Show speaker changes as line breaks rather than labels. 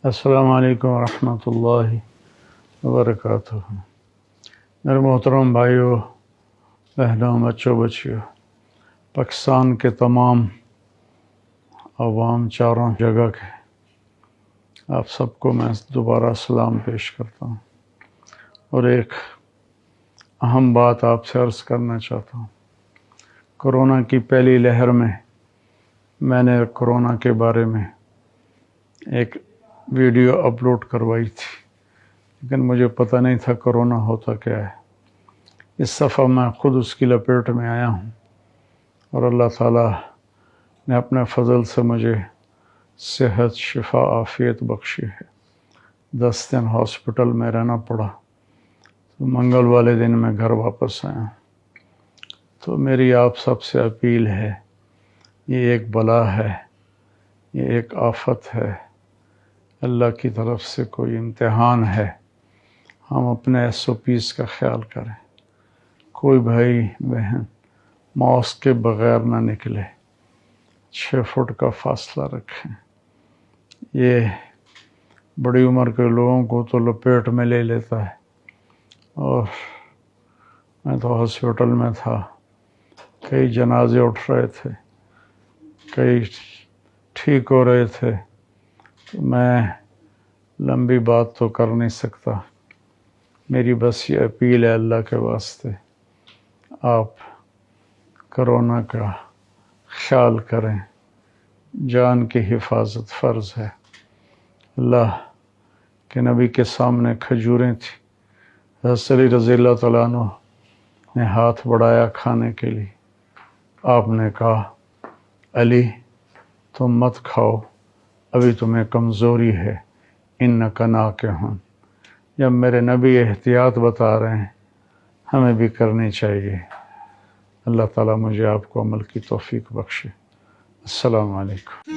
السلام علیکم ورحمۃ اللہ وبرکاتہ۔ میرے محترم بھائیوں، بہنوں، بچوں، بچیوں، پاکستان کے تمام عوام چاروں جگہ کے آپ سب کو میں دوبارہ سلام پیش کرتا ہوں، اور ایک اہم بات آپ سے عرض کرنا چاہتا ہوں۔ کورونا کی پہلی لہر میں نے کورونا کے بارے میں ایک ویڈیو اپلوڈ کروائی تھی، لیکن مجھے پتہ نہیں تھا کورونا ہوتا کیا ہے۔ اس دفعہ میں خود اس کی لپیٹ میں آیا ہوں، اور اللہ تعالیٰ نے اپنے فضل سے مجھے صحت، شفا، عافیت بخشی ہے۔ 10 دن ہاسپٹل میں رہنا پڑا، تو منگل والے دن میں گھر واپس آیا ہوں۔ تو میری آپ سب سے اپیل ہے، یہ ایک بلا ہے، یہ ایک آفت ہے، اللہ کی طرف سے کوئی امتحان ہے۔ ہم اپنے SOPs کا خیال کریں، کوئی بھائی بہن ماسک کے بغیر نہ نکلے، 6 فٹ کا فاصلہ رکھیں۔ یہ بڑی عمر کے لوگوں کو تو لپیٹ میں لے لیتا ہے، اور میں تو ہاسپٹل میں تھا، کئی جنازے اٹھ رہے تھے، کئی ٹھیک ہو رہے تھے، تو میں لمبی بات تو کر نہیں سکتا۔ میری بس یہ اپیل ہے اللہ کے واسطے، آپ کورونا کا خیال کریں، جان کی حفاظت فرض ہے۔ اللہ کے نبی کے سامنے کھجوریں تھیں، حضرت علی رضی اللہ تعالیٰ عنہ نے ہاتھ بڑھایا کھانے کے لیے، آپ نے کہا علی تم مت کھاؤ، ابھی تمہیں کمزوری ہے، انک ناکحٌ۔ جب میرے نبی احتیاط بتا رہے ہیں، ہمیں بھی کرنی چاہیے۔ اللہ تعالیٰ مجھے آپ کو عمل کی توفیق بخشے۔ السلام علیکم۔